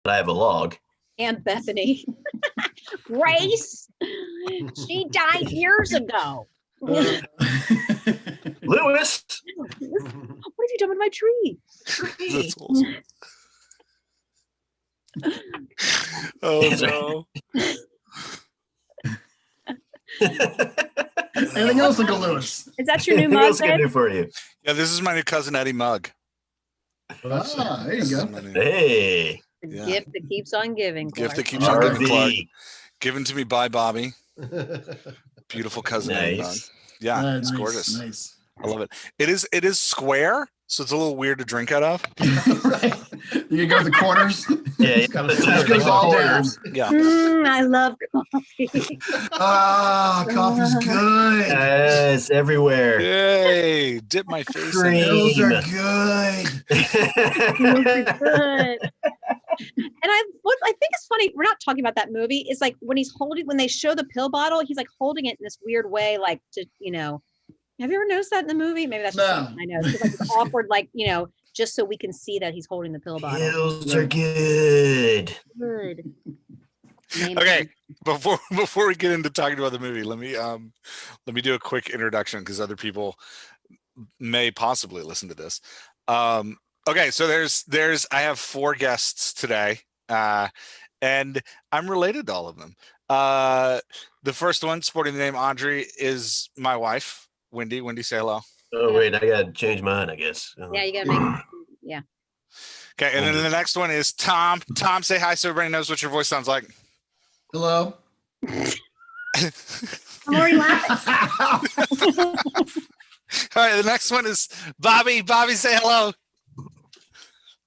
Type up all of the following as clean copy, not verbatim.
I have a log. Aunt Bethany. Grace, she died years ago. Lewis. What have you done with my tree? That's awesome. Oh no. Anything else, Uncle Lewis? Is that your new What mug, else can I babe? do for you? Yeah, this is my new cousin Eddie mug. There you go. Hey, The Yeah. gift that keeps on giving. Gift that Clark. keeps on giving, Clark. RV. Given to me by Bobby. Beautiful cousin Eddie mug. Nice. Yeah, it's Nice, gorgeous. Nice. I love it. It is square, so it's a little weird to drink out of. Right. You can go to the corners. Yeah, It's kinda it's weird. goes all down. Yeah. I love coffee. Ah, coffee's good. Yes, everywhere. Yay! Dip my face in it. Those Cream. are good. Those are good. And what I think is funny, we're not talking about that movie, is like when they show the pill bottle, he's like holding it in this weird way, like to, have you ever noticed that in the movie? Maybe that's just No. something I know. It's like this awkward, like, just so we can see that he's holding the pill bottle. Pills are good. Good. Okay, before we get into talking about the movie, let me do a quick introduction because other people may possibly listen to this. Okay, so I have 4 guests today, and I'm related to all of them. The first one, sporting the name Audrey, is my wife, Wendy. Wendy, say hello. Oh wait, I gotta change mine, I guess. Yeah, you gotta make yeah. Okay, and then the next one is Tom. Tom, say hi so everybody knows what your voice sounds like. Hello. I'm already laughing. All right, the next one is Bobby. Bobby, say hello.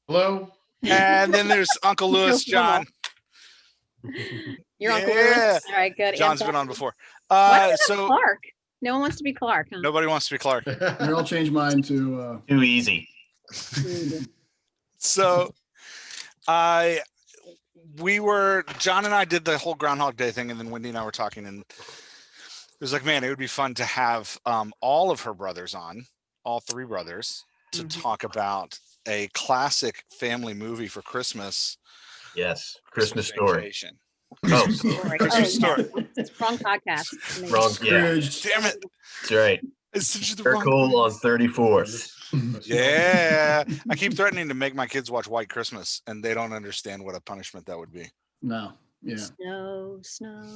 Hello. And then there's Uncle Lewis, John. Your Uncle Lewis? All right, good. John's been on before. Why so Clark? No one wants to be Clark, huh? Nobody wants to be Clark. I'll change mine to Too easy. So John and I did the whole Groundhog Day thing, and then Wendy and I were talking, and it was like, man, it would be fun to have all of her brothers on, all 3 brothers, to talk about a classic family movie for Christmas. Yes, Christmas Story. Vacation. Oh, Christmas Story. It's wrong podcast. Wrong. Yeah, Damn it. that's right. Circle on 34th. Yeah, I keep threatening to make my kids watch White Christmas, and they don't understand what a punishment that would be. no. Yeah. Snow.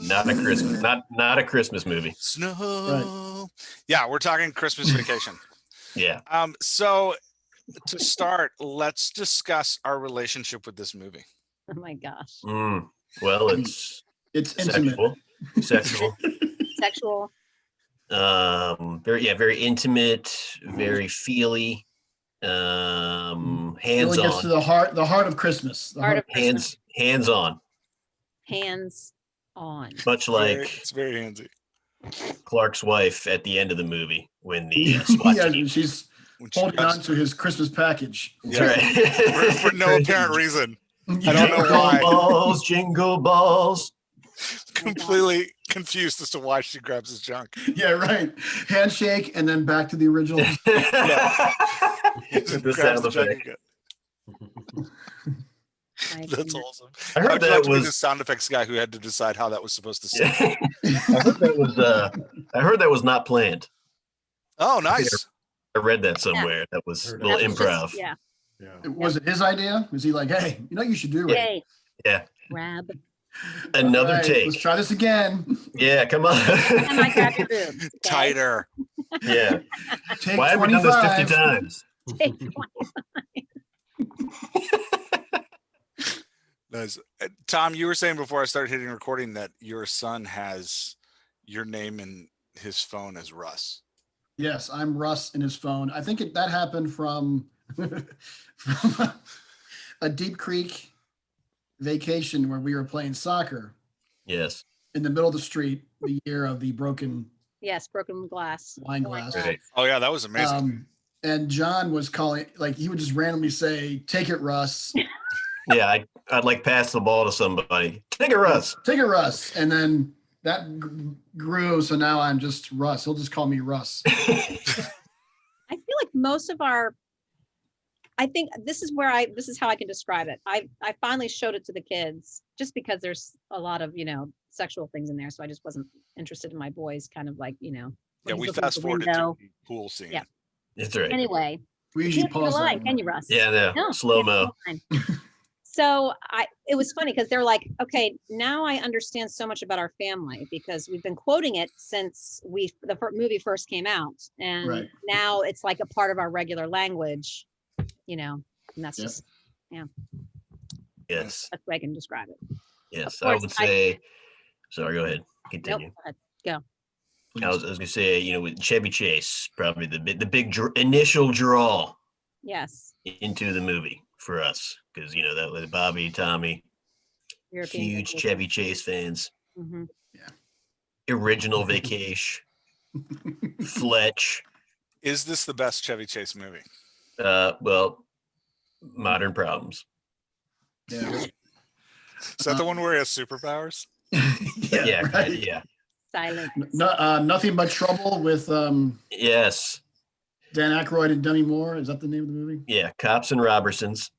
Not a Christmas. Not a Christmas movie. Snow. Right. Yeah, we're talking Christmas Vacation. Yeah. So to start, let's discuss our relationship with this movie. Oh my gosh. Well, it's intimate. Sexual. Sexual. Very intimate, very feely, hands-on. Really gets to the heart of Christmas. The Heart of Christmas. Hands-on. Hands on. Much like It's very handsy. Clark's wife at the end of the movie when the SWAT team. She's When she holding grabs- on to his Christmas package. That's right. for no apparent reason. I don't know why. Jingle balls. Completely confused as to why she grabs his junk. Yeah, right. Handshake and then back to the original. The Grabs sound the junk effect. again. That's awesome. I heard would that like to be was the sound effects guy who had to decide how that was supposed to sound. I heard that was not planned. Oh, nice. I read that somewhere. That was a little That was improv. just- yeah. Was it his idea? Was he like, hey, you know what you should do? Yay. Yeah. Grab. Another All right, take. Let's try this again. Yeah, come on. And I grab your boobs. Okay? Tighter. Yeah. Take Why have we done this 50 25. times? Take 20. Nice. Tom, you were saying before I started hitting recording that your son has your name in his phone as Russ. Yes, I'm Russ in his phone. I think that happened from a Deep Creek vacation where we were playing soccer Yes. in the middle of the street the year of the broken Yes, broken glass. wine glass. Right. Oh yeah, that was amazing. And John was calling, like he would just randomly say, "Take it, Russ. Yeah, I'd like pass the ball to somebody. Take it, Russ. Take it, Russ." And then that grew, so now I'm just Russ. He'll just call me Russ. I feel like most of our I think this is how I can describe it. I finally showed it to the kids just because there's a lot of, sexual things in there. So I just wasn't interested in my boys kind of like, Yeah, when he's we looking out fast the forwarded to window. the pool scene. Yeah. That's right. Anyway, We you usually can't see the pause light, that can one. you, Russ? Yeah, no, No, slow yeah, mo. fine. So it was funny because they're like, okay, now I understand so much about our family because we've been quoting it since the movie first came out, and Right. now it's like a part of our regular language, and that's Yep. just Yes. that's the way I can describe it. Yes. Of I course, would say, sorry, go ahead. Nope, Continue. go ahead. Go. I was going to say, with Chevy Chase, probably the big initial draw Yes. into the movie for us. Because, that was Bobby, Tommy, European huge vacation. Chevy Chase fans. Mm-hmm. Original Vacation, Fletch. Is this the best Chevy Chase movie? Well, Modern Problems. Yeah. Is that the one where he has superpowers? Yeah, right. yeah. Silent. Nothing But Trouble with Yes. Dan Aykroyd and Demi Moore. Is that the name of the movie? Yeah, Cops and Robertsons.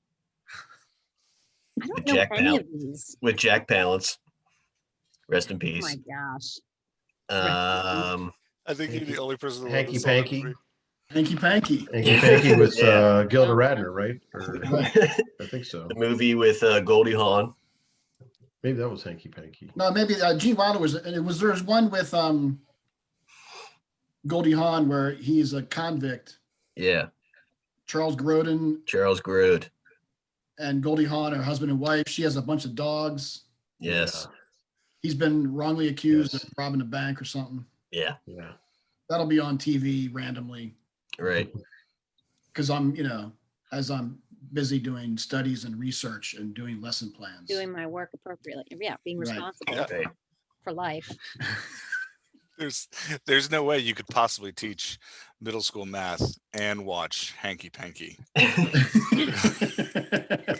I don't With know Jack any of these. With Jack Palance. Rest in Oh peace. my gosh. I think you're the only person who Hanky saw that Panky. movie. Hanky Panky. Hanky Panky with Yeah. Gilda Radner, right? Or, Right. I think so. The movie with Goldie Hawn. Maybe that was Hanky Panky. No, maybe Gene Wilder there's one with Goldie Hawn where he's a convict. Yeah, Charles Grodin Charles Grodin. and Goldie Hawn are husband and wife. She has a bunch of dogs. Yes. He's been wrongly accused Yes. of robbing a bank or something. Yeah. Yeah. That'll be on TV randomly Right. because as I'm busy doing studies and research and doing lesson plans. Doing my work appropriately. Yeah, being Right. responsible Yeah. Right. for life. There's no way you could possibly teach middle school math and watch Hanky Panky with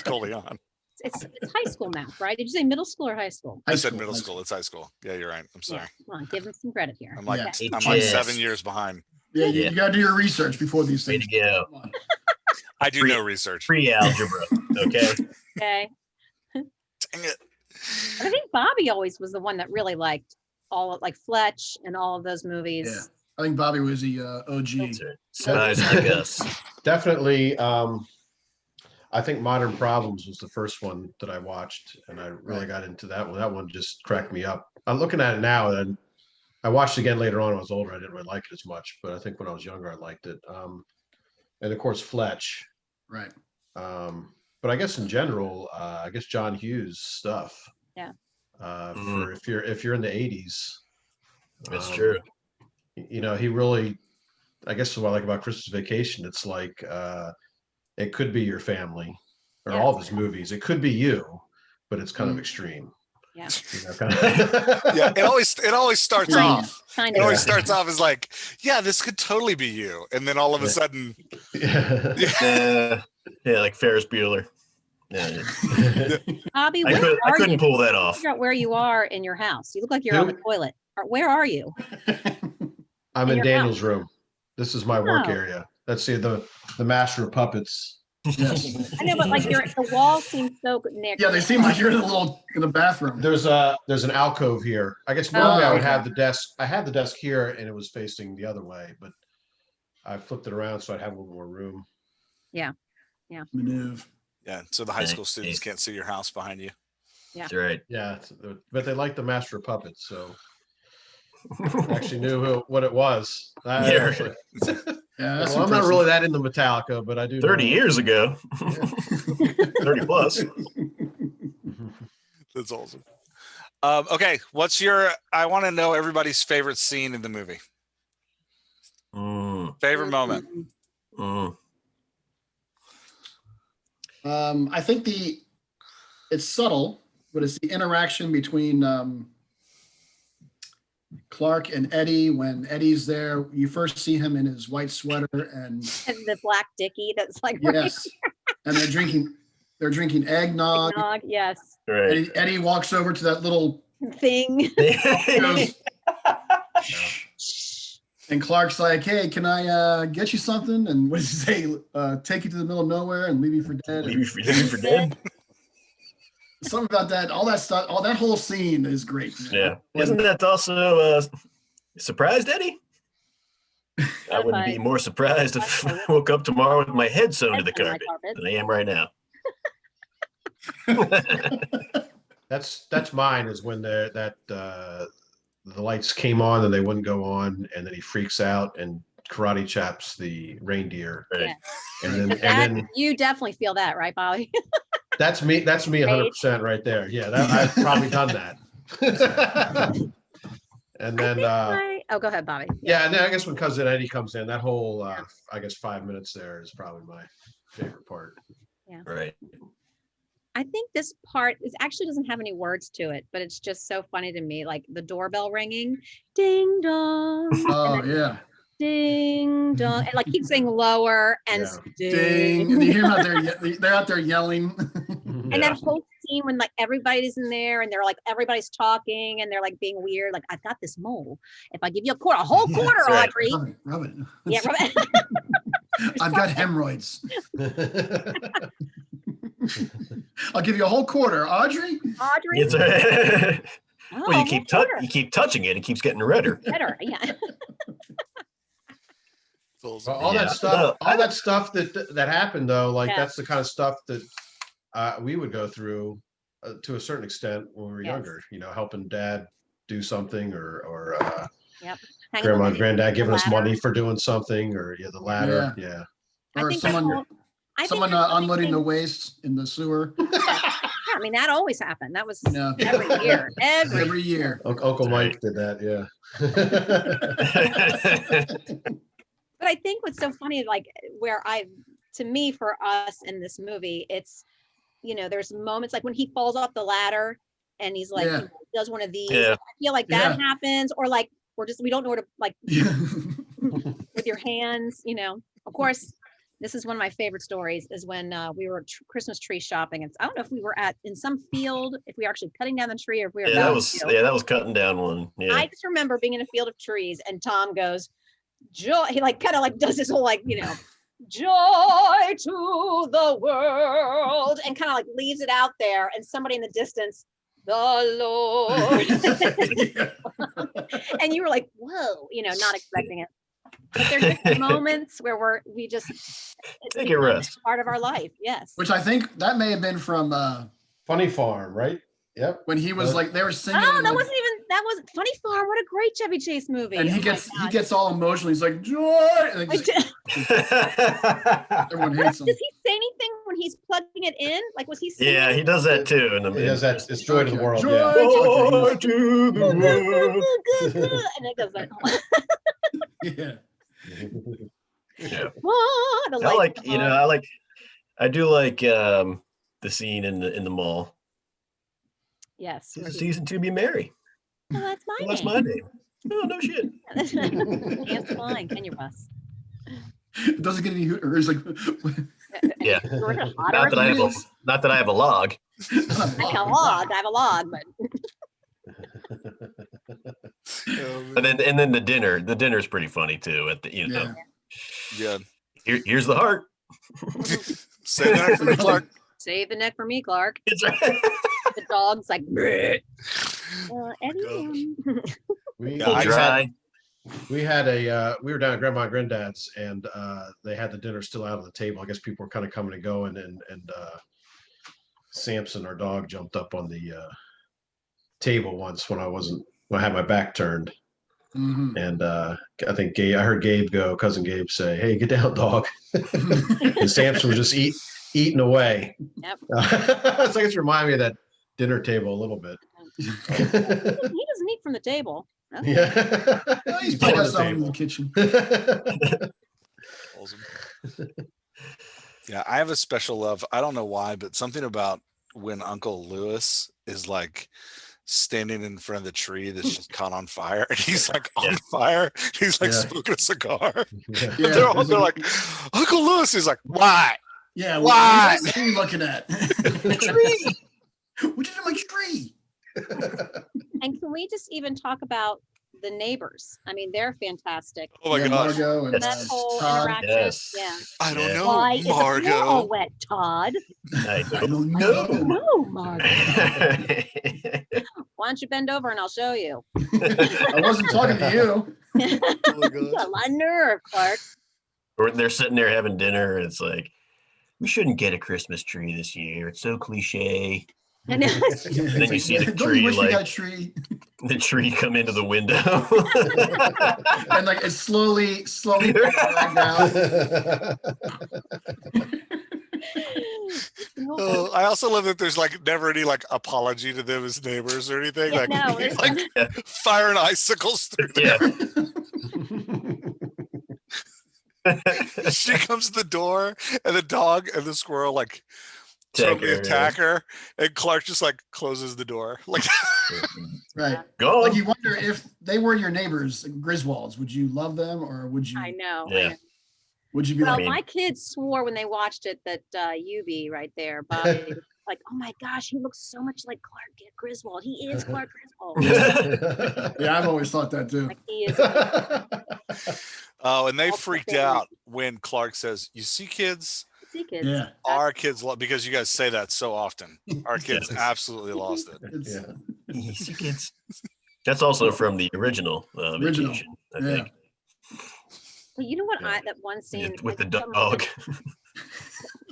Goldie Hawn. It's high school math, right? Did you say middle school or high school? I High said school, middle high school. It's high school. Yeah, you're right. I'm sorry. Yeah, come on, give them some credit here. I'm like Yeah. I'm like Yes. 7 years behind. Yeah, Yeah. you got to do your research before these Way things. to go. Come on. I do no research. Pre-algebra. Okay. Okay. Dang it. But I think Bobby always was the one that really liked Fletch and all of those movies. Yeah. I think Bobby was the OG. That's right. Spies like us. Definitely. I think Modern Problems was the first one that I watched, and I really got into that one. That one just cracked me up. I'm looking at it now, and I watched it again later on when I was older. I didn't really like it as much, but I think when I was younger, I liked it. And of course, Fletch. Right. But I guess in general, I guess John Hughes stuff. Yeah. For if you're in the 80s, That's true. He really, I guess what I like about Christmas Vacation, it's like it could be your family, or all of his movies. It could be you, but it's kind of extreme. Yeah. Yeah, it always starts Kind off. of, kind It of. always starts off as like, yeah, this could totally be you, and then all of a Yeah. sudden, Yeah, like Ferris Bueller. Yeah, Bobby, I where are couldn't you? pull that off. Figure out where you are in your house. You look like you're on the toilet. Where are you? I'm In in your Daniel's room. This is my work Oh. area. Let's see the Master of Puppets. Yes. I know, but like the wall seems so near. Yeah, they seem like you're in the bathroom. There's an alcove here. I guess normally I would okay. have the desk. I had the desk here and it was facing the other way, but I flipped it around so I'd have a little more room. Maneuver. yeah. So the high school Nice. students can't see your house behind you. That's right. Yeah, but they like the Master of Puppets, so I actually knew what it was. I Yeah. actually- Yeah, that's well, I'm not really that into Metallica, but I do. 30 know. years ago. 30 plus. That's awesome. Okay, I want to know everybody's favorite scene in the movie. Favorite moment. I think it's subtle, but it's the interaction between Clark and Eddie. When Eddie's there, you first see him in his white sweater and And the black dicky that's like yes, and they're drinking eggnog. eggnog, yes. Right. Eddie walks over to that little Thing. goes, And Clark's like, "Hey, can I get you something?" And what does he say? Take you to the middle of nowhere and leave you for dead. Leave you for dead. Something about that, all that stuff, all that whole scene is great. Man. Yeah. Isn't that also surprised, Eddie? I wouldn't be more surprised if I woke up tomorrow with my head sewn to the carpet than I am right now. That's mine. Is when the lights came on and they wouldn't go on, and then he freaks out and karate chops the reindeer. Right. And That, then you definitely feel that, right, Bobby? that's me 100% right there. Yeah, I've probably done that. And then oh, go ahead, Bobby. yeah, and then I guess when Cousin Eddie comes in, that whole I guess 5 minutes there is probably my favorite part. Right. I think this part actually doesn't have any words to it, but it's just so funny to me. Like the doorbell ringing, ding dong. Oh yeah. Ding dong, and like keep saying lower and Ding. And you hear them out there, they're out there yelling. And that whole scene when like everybody's in there and they're like everybody's talking and they're like being weird, like I've got this mole. If I give you a whole quarter, right. Audrey. Rub it. Yeah, rub it. I've got hemorrhoids. I'll give you a whole quarter, Audrey. Audrey. It's well, Oh, you keep touching it, it keeps getting redder. better. Yeah. All Yeah. that stuff, that happened though, like Yeah. that's the kind of stuff that we would go through to a certain extent when we were Yes. younger. You know, helping Dad do something, or Yep. Grandma and Granddad giving us ladder. money for doing something, or the ladder. Yeah. I Or think someone that's the unloading the thing. waste in the sewer. Yeah, I mean that always happened. That was Yeah. every year. Every year. Uncle Right. Mike did that. Yeah. But I think what's so funny, like to me, for us in this movie, it's, there's moments like when he falls off the ladder and he's like, Yeah. does one of these. Yeah. I feel like that happens, or like we don't know where to, like, Yeah. with your hands, of course. This is one of my favorite stories is when we were Christmas tree shopping. And I don't know if we were in some field, if we were actually cutting down the tree or if we were. that was cutting down one. Yeah. I just remember being in a field of trees and Tom goes, joy. He like kind of like does this whole like, joy to the world, and kind of like leaves it out there. And somebody in the distance, the Lord. And you were like, whoa, not expecting it. But there's just moments where it's Take a rest. part of our life. Yes. Which I think that may have been from Funny Farm, right? Yep. when he was like they were singing. Oh, that like, wasn't Funny Farm. What a great Chevy Chase movie. and he Oh my gets gosh. all emotional. He's like joy. And like, everyone hates him. Does he say anything when he's plugging it in? Like, was he singing? Yeah, he does that too. And He does that. It's joy to the world. Joy. Yeah. Joy to the world. And it goes like, Yeah. Yeah. "Whoa," the I lights like, come on. I do like the scene in the mall. Yes. It's a season to be merry. Oh, that's my Well, that's name. my name. Oh, no shit. Can't fly, can you, Russ? It doesn't get any hooter. It's like Yeah. You're a Not that I have a log. I have a log, but And then the dinner's pretty funny too. At the yeah. Yeah. here's the heart. Say that for me, Clark. save the neck for me, Clark. It's right. The dog's like, Eddie. We, Yeah, I we had we were down at Grandma and Granddad's, and they had the dinner still out on the table. I guess people were kind of coming and going, and Samson, our dog, jumped up on the table once when I had my back turned. Mhm. And I think I heard cousin Gabe say, "Hey, get down, dog." And Samson was just eating away. Yep. So it's reminded me of that dinner table a little bit. He doesn't eat from the table. Okay. Yeah. Oh, he's probably got something in the kitchen. Awesome. Yeah, I have a special love. I don't know why, but something about when Uncle Lewis is like standing in front of the tree that's just caught on fire, and he's like on fire. He's like Yeah. smoking a cigar. Yeah. Yeah. They're like, Uncle Lewis is like, why? Yeah. Why? What are you looking at? Tree. What did you do my tree? And can we just even talk about the neighbors. I mean, they're fantastic. Oh my Yeah, gosh. Margot and That whole Todd. interaction. Yes. Yeah. I don't Yeah. know, Why is the floor all Margot. wet, Todd? I I don't know. know. No, Margot. Why don't you bend over and I'll show you? I wasn't talking to you. You got a lot of nerve, Clark. Or they're sitting there having dinner, and it's like, we shouldn't get a Christmas tree this year. It's so cliche. And it's And then you see the don't tree, you wish we like- got a tree? The tree come into the window. And like it's slowly dragged out. Oh, I also love that there's like never any like apology to them as neighbors or anything. Yeah, Like, no, there's like firing icicles through Yeah. She comes to the door and the dog and the squirrel like totally Attack her, attack her, and Clark just like closes the door. Like Right. Go Like on. you wonder if they were your neighbors, Griswolds, would you love them or would you I know. Yeah. would you be Well, like, my kids swore when they watched it that UB right there, Bobby, was like, oh my gosh, he looks so much like Clark Griswold. He is Clark Griswold. yeah, I've always thought that too. Like he is. oh, and they All the freaked family. out when Clark says, "You see, kids, See, kids. Yeah. our kids love," because you guys say that so often. Our kids Yes. absolutely lost it. It's, Yeah. Easy kids. That's also from the original Original. Vacation, I Yeah. think, But you know what? Yeah. That one scene with the for some dog. reason,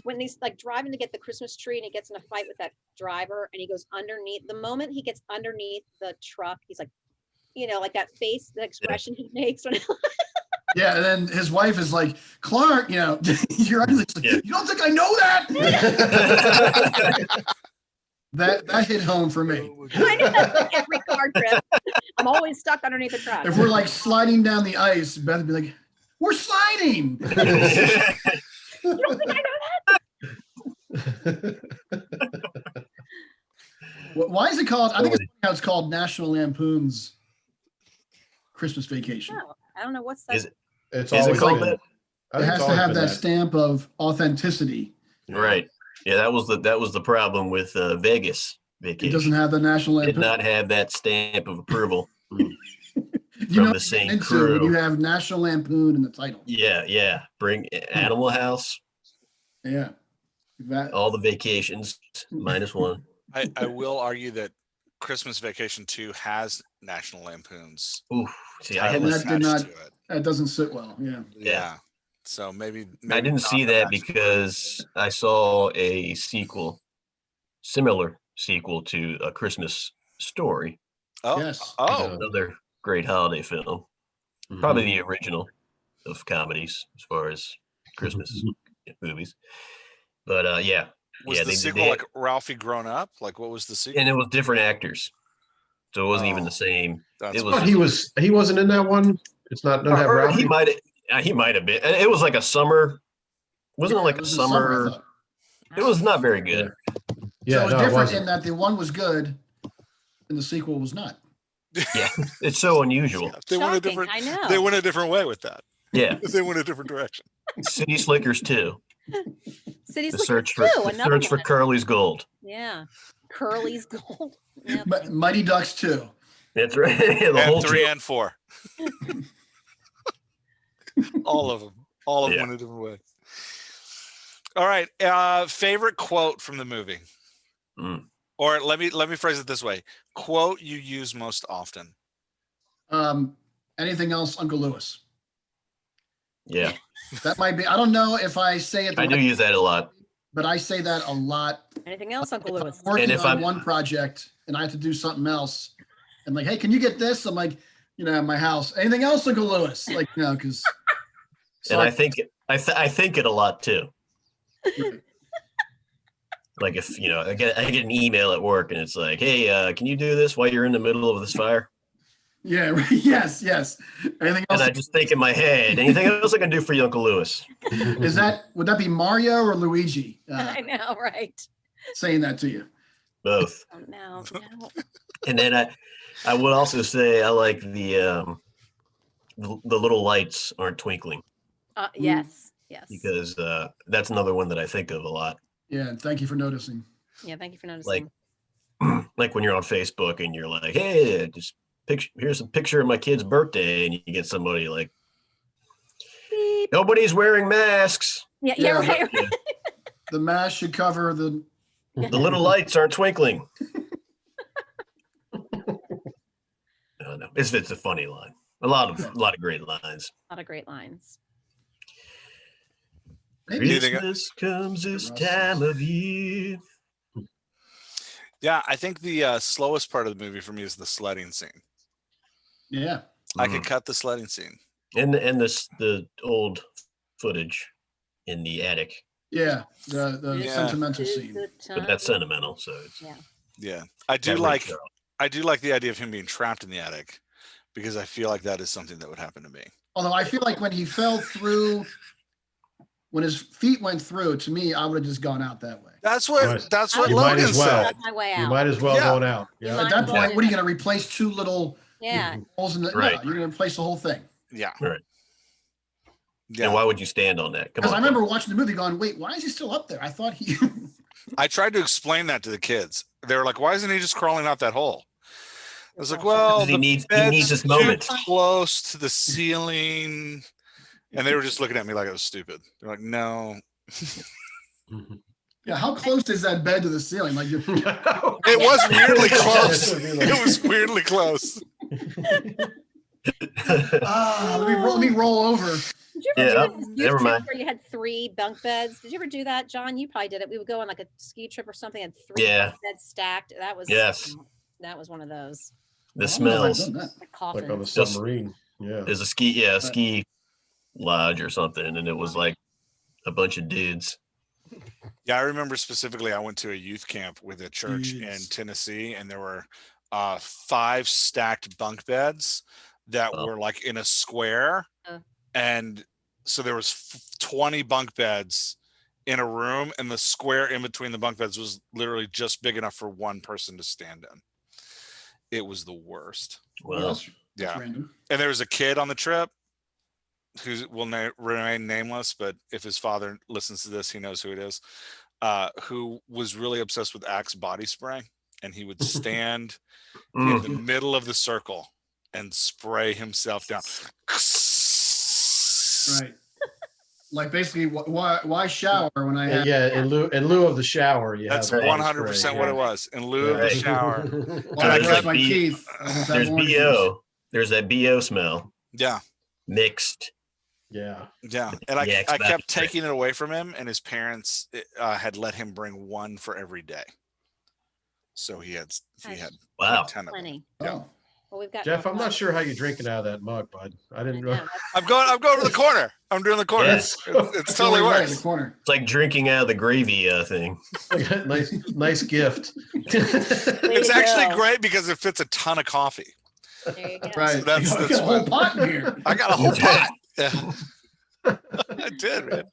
when he's like driving to get the Christmas tree and he gets in a fight with that driver and he goes underneath. The moment he gets underneath the truck, he's like, you know, like that face, the expression he makes when yeah, and then his wife is like, Clark, you know, you're like, Yeah. you don't think I know that? that hit home for me. I know that's like every car trip. I'm always stuck underneath the truck. If we're like sliding down the ice, Beth would be like, we're sliding. You don't think I know Why is it called? I think it's how it's called National Lampoon's Christmas Vacation. No, I don't know what's that. Is it- It's Is it always called been- that? I It think has it's to always have been that stamp of authenticity. Right. Yeah, that was the problem with Vegas It Vacation. doesn't have the National Did Lampoon. not have that stamp of approval. you from know the same when crew. you have National Lampoon in the title. Yeah. Bring Animal House, Yeah. That, all the vacations, -1. I will argue that Christmas Vacation 2 has National Lampoon's Ooh, see, I title haven't. That did attached not- to it. that doesn't sit well. Yeah. Yeah. So maybe I didn't not see the that National- because I saw a similar sequel to A Christmas Story, Oh, Yes. oh, another great holiday film, Mhm. probably the original of comedies as far as Christmas movies. But yeah, was yeah, the they- sequel they- like Ralphie grown up? Like what was the sequel? and it was different actors, so it wasn't even the Oh, same. That's It was. But he wasn't in that one. It's not don't have Or Ralphie. he might have been. It was like a summer. Wasn't Yeah, it like it a was in summer, I summer? thought. It was not very good. Yeah, so it was no, it different wasn't. in that the one was good and the sequel was not. Yeah, it's so unusual. They went a Shocking, different I know. they went a different way with that. Yeah, They went a different direction. City Slickers too. Cities The Slickers search for 2, the another search for one. Curly's gold. Yeah. Curly's gold. Yeah. Mighty Ducks 2. That's right. The whole And 3 show. and 4. All of them. All of them Yeah. went a different way. All right. Favorite quote from the movie. Mm. Or let me phrase it this way. Quote you use most often. Anything else, Uncle Lewis? Yeah, That might be. I don't know if I say it, the I do right, use that a lot. but I say that a lot. Anything else, Uncle If Lewis? I'm working if on I'm- one project and I have to do something else, and like, hey, can you get this? I'm like, my house. Anything else, Uncle Lewis? Like, because. And I think it a lot too. Like if I get an email at work and it's like, hey, can you do this while you're in the middle of this fire? Yeah. Right, yes. Anything And else? I just think in my head, anything else I can do for you, Uncle Lewis? Would that be Mario or Luigi I know, right? saying that to you? Both. Oh, no. And then I would also say I like the little lights aren't twinkling, Yes. because that's another one that I think of a lot. Yeah. And thank you for noticing. Yeah, thank you for noticing. Like when you're on Facebook and you're like, hey, just here's a picture of my kid's birthday, and you get somebody like, Beep. nobody's wearing masks. Yeah, Yeah, right. The mask should cover the. The little lights aren't twinkling. No, it's a funny line. A lot of great lines. A lot of great lines. Christmas comes this time of year. Yeah, I think the slowest part of the movie for me is the sledding scene. Yeah. I could cut the sledding scene. And the old footage in the attic. Yeah. The sentimental scene. But that's sentimental, so it's, yeah. I do like the idea of him being trapped in the attic, because I feel like that is something that would happen to me. Although I feel like when he fell through, when his feet went through, to me, I would have just gone out that way. That's what You might Logan as well. said. That's my way out. You might as well Yeah. go out. Yeah. At that point, what are you going to replace two little Yeah. holes in the? Right. No, you're going to replace the whole thing. Yeah. Right. Yeah. And why would you stand on that? Come Because on. I remember watching the movie, going, "Wait, why is he still up there? I thought he." I tried to explain that to the kids. They were like, "Why isn't he just crawling out that hole?" I was like, "Well, He the needs bed's this too moment. close to the ceiling," and they were just looking at me like it was stupid. They're like, "No." Yeah, how close is that bed to the ceiling? Like you. It was weirdly close. It was weirdly close. Let me roll over. Did you ever do this never youth trip mind. where you had 3 bunk beds? Did you ever do that, John? You probably did it. We would go on like a ski trip or something, and 3 Yeah. bunk beds stacked. That was That was one of those. The I don't know if I've smells. done that. Like coffins. Like on a submarine. Yeah. There's a ski lodge or something, and it was like a bunch of dudes. Yeah, I remember specifically I went to a youth camp with a church in Jeez. Tennessee, and there were 5 stacked bunk beds that were like in a square. And so there was 20 bunk beds in a room, and the square in between the bunk beds was literally just big enough for one person to stand in. It was the worst. Well, That's Yeah. random. And there was a kid on the trip who will remain nameless, but if his father listens to this, he knows who it is, who was really obsessed with Axe body spray. And he would stand in the middle of the circle and spray himself down. Right. Like basically, why shower when I have? Yeah, in lieu of the shower, you That's have 100% what it was. In lieu of the Right. shower. While I There's brush that my B- teeth. I just have there's orange juice. BO. There's that BO smell Yeah. mixed. Yeah. Yeah. And I Axe kept body spray. taking it away from him, and his parents had let him bring one for every day. So he had Wow. 10 of them. Plenty. Oh. Well, we've got Jeff, I'm not sure how you're drinking out of that mug, bud. I didn't know. I'm going to the corner. I'm doing the corner. Yes. It's totally Right in works. the corner. It's like drinking out of the gravy thing. nice gift. It's actually great because it fits a ton of coffee. There you go. Right. That's You got a whole what- pot in here. I got a whole pot. Yeah. I did, man.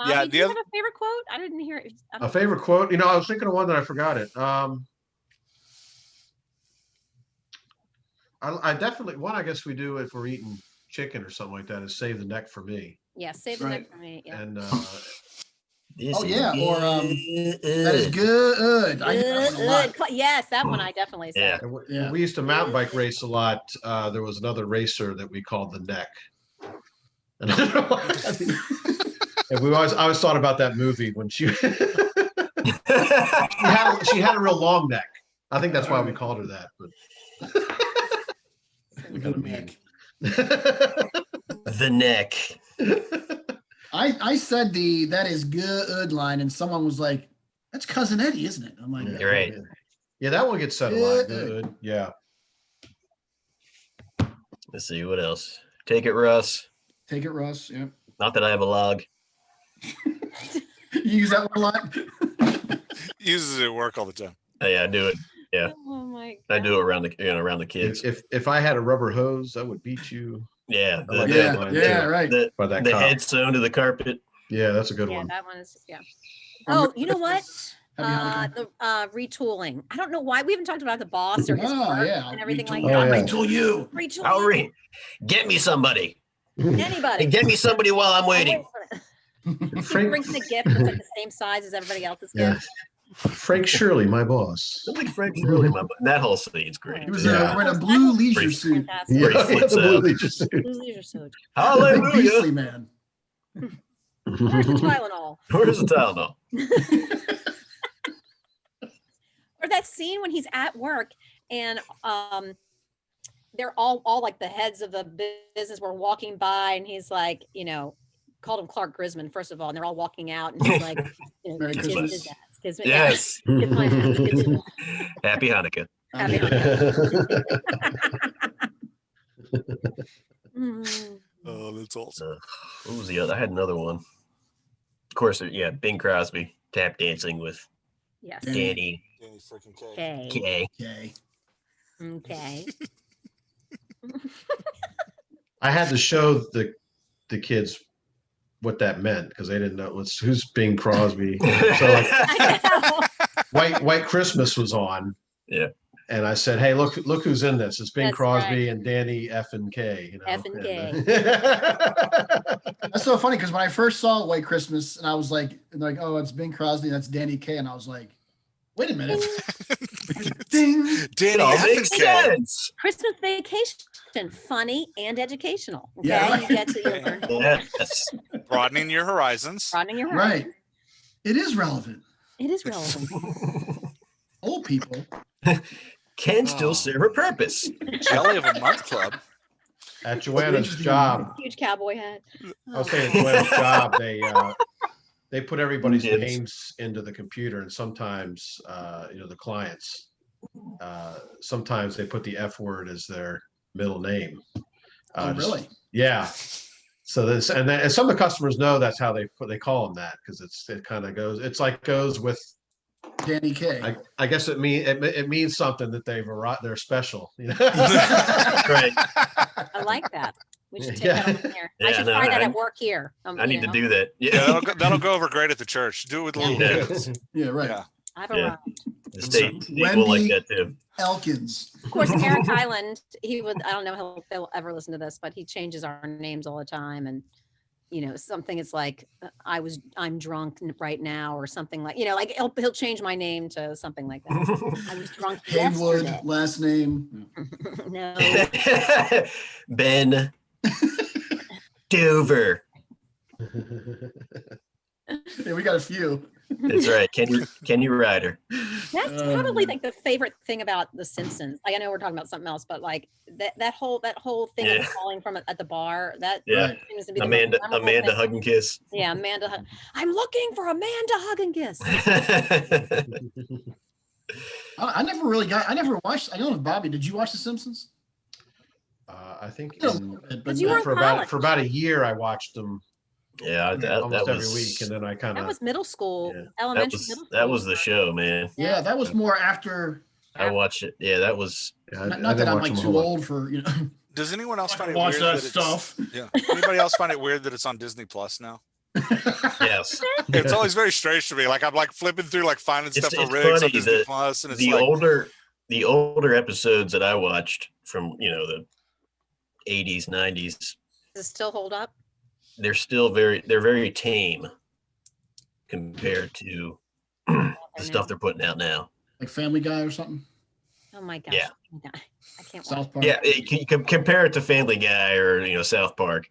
Yeah, Do you have a favorite quote? I didn't hear it. A favorite quote? I was thinking of one that I forgot it. I definitely one. I guess we do if we're eating chicken or something like that is save the neck for me. Yeah, save the Right. next for me. Yeah. And Oh, yeah, or, That is good. I get that one a lot. Good. Yes, that one I definitely said. Yeah. Yeah. we used to mountain bike race a lot. There was another racer that we called the Neck. And I don't know why. And I always thought about that movie when she she had a real long neck. I think that's why we called her that. But We got a neck. The neck. I said that is good line, and someone was like, "That's Cousin Eddie, isn't it?" I'm like, You're right. Yeah, that one gets said a lot. Good. Yeah. Let's see what else. Take it, Russ. "Take it, Russ." Yeah. Not that I have a log. You use that one a lot. Uses it at work all the time. Yeah, I do it. Yeah, Oh my I do God. it around the kids. If I had a rubber hose, I would beat you Yeah, I like the, that Yeah, line, yeah, too. right. the, by that the cop. head sewn to the carpet. Yeah, that's a good Yeah, one. that one is, yeah. Oh, you know what? Happy Hanukkah. The retooling. I don't know why we haven't talked about the boss or his Oh, work yeah. and everything like Oh, that. yeah. Retool you. Retooling. I'll get me somebody. Anybody. Get me somebody while I'm waiting. He Frank, brings in a gift that's like the same size as everybody else's Yeah. gift. Frank Shirley, my boss. I think Frank Shirley, that whole scene's great. He was Yeah. wearing a blue leisure suit. Fantastic. Yeah. Yeah, flips the blue out. leisure suit. Blue leisure suit. Big Hallelujah. beastly man. Where's the Tylenol? Where's the Tylenol? Or that scene when he's at work and they're all like the heads of the business were walking by and he's like, you know, called him Clark Grisman, first of all, and they're all walking out and he's like, you know, Merry kiss Christmas. his ass, kiss me- Yes. yeah, kiss my ass, kiss his ass. Happy Hanukkah. Happy Mm. Oh, that's awesome. What was the other? I had another one. Of course, yeah, Bing Crosby tap dancing with Yes. Danny Danny freaking K. Okay. K. Okay. Okay. I had to show the kids what that meant because they didn't know who's Bing Crosby. So like I know. White Christmas was on. Yeah. And I said, "Hey, look who's in this. It's Bing That's Crosby and Danny F and K. You know, F and K. That's so funny because when I first saw White Christmas and I was like, oh, it's Bing Crosby, that's Danny K, and I was like, wait a minute. Ding. Danny It all F makes and K. sense. Christmas Vacation, funny and educational. Okay, Yeah. you get to you learn, Yes. Broadening your horizons. broadening your Right. horizon. It is relevant. It is relevant. Old people. Can still serve a purpose. Jelly of a Month Club. At Joanna's Interesting. job, Huge cowboy hat. I was saying at Joanna's job, they put everybody's Dibs. names into the computer, and sometimes the clients sometimes they put the F word as their middle name. Oh, Just- really? Yeah. So this and some of the customers know that's how they call them that because it kind of goes with. Danny K. I guess it means something that they're special. You know? Right. I like that. We should take Yeah. that on here. I Yeah, should no, try that I- at work here. I need to do that. Yeah, Yeah. that'll go over great at the church. Do it with the little Yeah. kids. Yeah, right. Yeah. I've Yeah. arrived. The state will like Wendy- that too. Elkins. Of course, Eric Highland, he would, I don't know if he'll ever listen to this, but he changes our names all the time. And, you know, something is like, I'm drunk right now or something like, like he'll change my name to something like that. I was drunk Haywood, yesterday. last name. No. Ben Dover. Yeah, we got a few. That's right. Kenny Ryder. That's probably like the favorite thing about The Simpsons. Like, I know we're talking about something else, but like that whole thing Yeah. of calling from at the bar, that Yeah. Right. seems to be the most memorable Amanda thing. hug and kiss. Yeah, Amanda. I'm looking for Amanda Hug and Kiss. I never watched. I don't know, Bobby, did you watch The Simpsons? I think A little bit, but you were in for college. about a year I watched them Yeah, that almost was every week, and then I kind That of was middle school, Yeah. elementary, middle school. that was the show, man. yeah, that was more after. I watched it. Yeah, that was. Not that I'm like too old for Does anyone else find it watch weird that it's- stuff. Yeah. Anybody else find it weird that it's on Disney Plus now? Yes. It's always very strange to me. Like I'm like flipping through, like finding It's- stuff for it's rigs on funny Disney that Plus, and it's the like older episodes that I watched from the 80s, 90s, Does it still hold up? they're very tame compared to the stuff they're putting out now. Like Family Guy or something. Oh my gosh. Yeah. Oh my God. I can't watch. South Park. Yeah, compare it to Family Guy or South Park,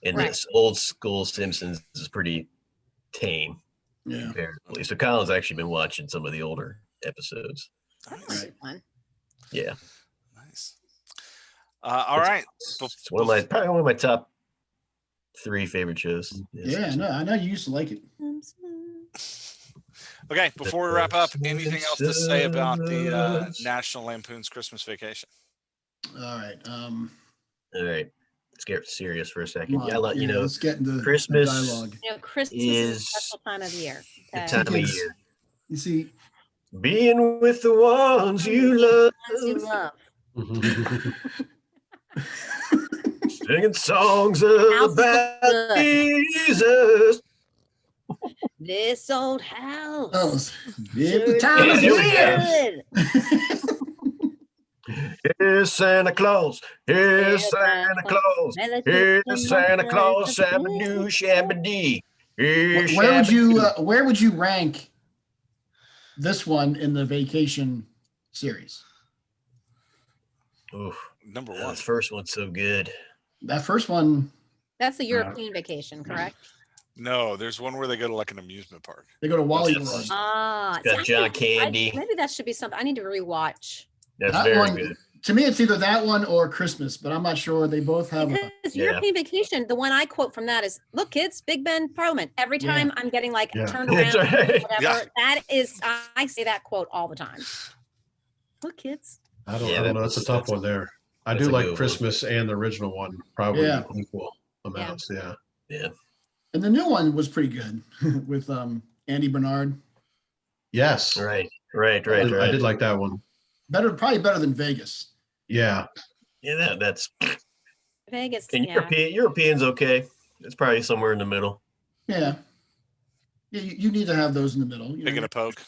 and Right. this old school Simpsons is pretty tame Yeah. comparatively. So Colin's actually been watching some of the older episodes. That must be Right. fun. Yeah, nice. All right. it's probably one of my top 3 favorite shows. Yeah, no, I know you used to like it. Okay. Before we wrap up, anything else to say about the National Lampoon's Christmas Vacation? All right. All right, let's get serious for a second. Come on. Yeah, Let's get into Christmas the dialogue. Christmas is a is special time of year. the Okay? time of Yes. year. You see, Being with the ones you love, Ones you love. singing songs House is about good. Jesus. This old house. oh, it's sure the time of Here we year. Here's Santa Claus. Here's Here's Santa Santa Claus. Here's Santa Claus. Shabba-doo, shabba-dee. Here's Where would shabba-doo. you rank this one in the Vacation series. Oof. Number That one. first one's so good. That first one, That's the European Vacation, correct? No, there's one where they go to like an amusement park. they go to Wally That's- World. Ah, It's got John Candy. maybe that should be something I need to rewatch. That's That very one, good. to me, it's either that one or Christmas, but I'm not sure. They both have a, Because Yeah. European Vacation, the one I quote from that is, "Look, kids, Big Ben Parliament." Every Yeah. time I'm getting like Yeah. turned That's around, right. whatever. Yeah. That is, I say that quote all the time. Look, kids. I don't, Yeah, I don't know. That's a tough that's- one there. I that's do a like good one. Christmas and the original one, probably Yeah. equal amounts. Yeah. Yeah. and the new one was pretty good with Andy Bernard. Yes. Right. I did like that one. Probably better than Vegas. Yeah. Yeah, that's Vegas. and Yeah. European's okay. It's probably somewhere in the middle. Yeah. You need to have those in the middle. You Picking know. a poke.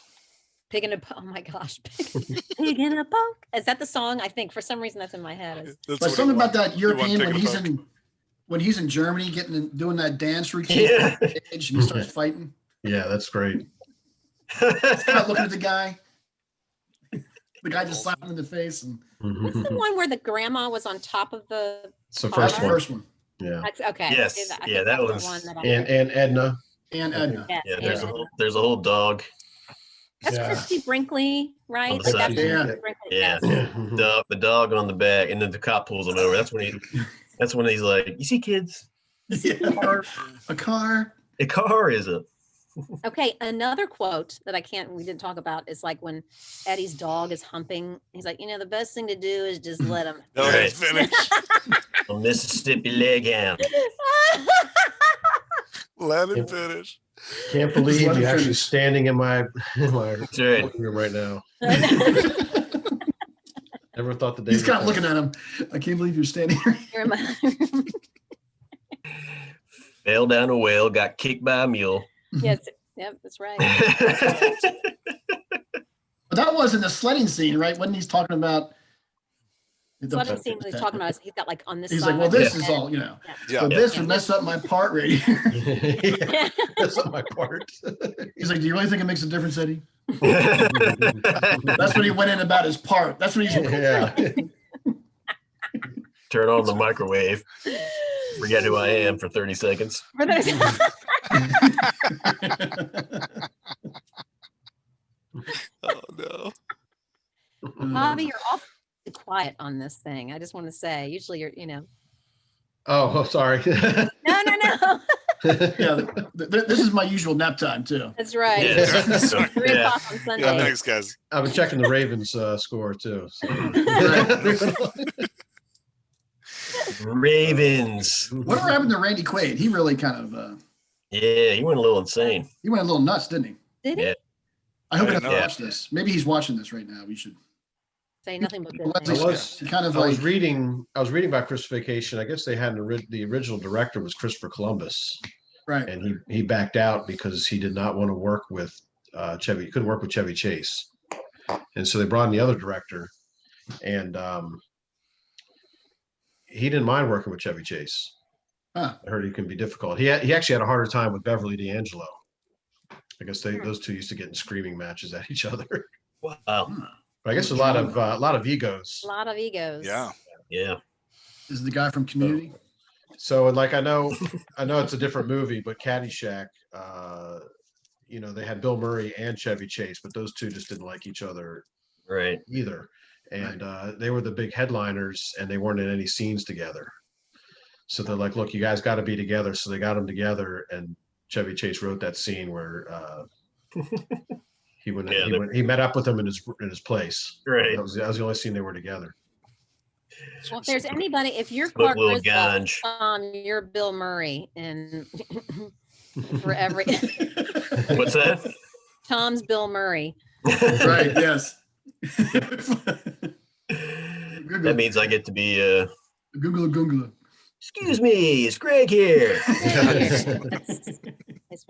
Pig in a oh my gosh, pig in a poke. Is that the song? I think for some reason that's in my head. That's But what something he about won. that He won European Pig when in a he's in Germany doing that dance routine Yeah. on stage and he starts fighting. Yeah. That's great. He's not looking at the guy. The guy just slapped him in the face, and What's the one where the grandma was on top of the? It's the Oh, first that's the one. first one. Yeah. That's, okay. Yes, I think yeah, that that's the was- one that I. And Edna. And Edna. Yeah, Yeah, and- there's a whole dog. That's Yeah. Christy Brinkley, right? On the Like, side. that's Yeah. Christy Brinkley, Yeah. yes. The dog on the back, and then the cop pulls him over. That's when he's like, "You see, kids, Yeah. A car. a car is a." Okay, another quote that we didn't talk about is like when Eddie's dog is humping. He's like, the best thing to do is just let him. No, Right. it's finished. A Mississippi leg hound. Let it Yep. finish. Can't believe let him you're actually finish. standing in my That's right. living room right now. Never thought the day. He's would kind of come. looking at him. I can't believe you're standing here. You're in my- Fell down a well, got kicked by a mule. yes, yep, that's right. But that wasn't the sledding scene, right? When he's talking about. So I didn't see him talking about. He's got like on this. He's side. like, well, this and- is all, Yeah. So this would mess up my part right here. Yeah, that's not my part. He's like, do you really think it makes a difference, Eddie? That's when he went in about his part. That's when he's. Yeah. Turn on the microwave. Forget who I am for 30 seconds. Oh no. Bobby, you're awfully quiet on this thing. I just want to say, usually you're, Oh, sorry. no. Yeah, this is my usual nap time too. That's right. Yeah. 3 Yeah. o'clock on Sunday. Yeah, thanks, guys. I've been checking the Ravens score too. So. Ravens. Whatever happened to Randy Quaid? He really kind of Yeah, he went a little insane. he went a little nuts, didn't he? Did he Yeah. I hope he didn't doesn't know. watch this. Maybe he's watching this right now. We should. say nothing but good Let's things? I was- he kind of I like was reading about Christmas Vacation. I guess they had the original director was Christopher Columbus, right. and he backed out because he did not want to work with Chevy. He couldn't work with Chevy Chase, and so they brought in the other director, and he didn't mind working with Chevy Chase. Huh. I heard he can be difficult. He actually had a harder time with Beverly D'Angelo. I guess those two used to get in screaming matches at each other. Wow. But I guess a lot of egos. A lot of egos. Yeah. Yeah. Is the guy from Community? So, and like I know it's a different movie, but Caddyshack, they had Bill Murray and Chevy Chase, but those two just didn't like each other Right. either, and they were the big headliners, and they weren't in any scenes together. So they're like, "Look, you guys got to be together." So they got them together, and Chevy Chase wrote that scene where he met up with him in his place. Right. That was the only scene they were together. Well, if there's anybody, if you're Smoke Clark a little Griswold, ganj. you're Bill Murray, and for every What's that? Tom's Bill Murray. Right. Yes. That means I get to be Google. excuse me, it's Greg here.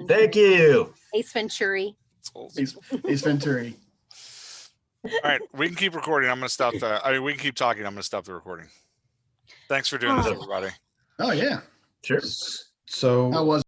Thank you. Ace Venturi. Ace Venturi. All right, we can keep recording. I'm going to stop we can keep talking. I'm going to stop the recording. Thanks for doing this, everybody. Oh yeah. Sure. So How was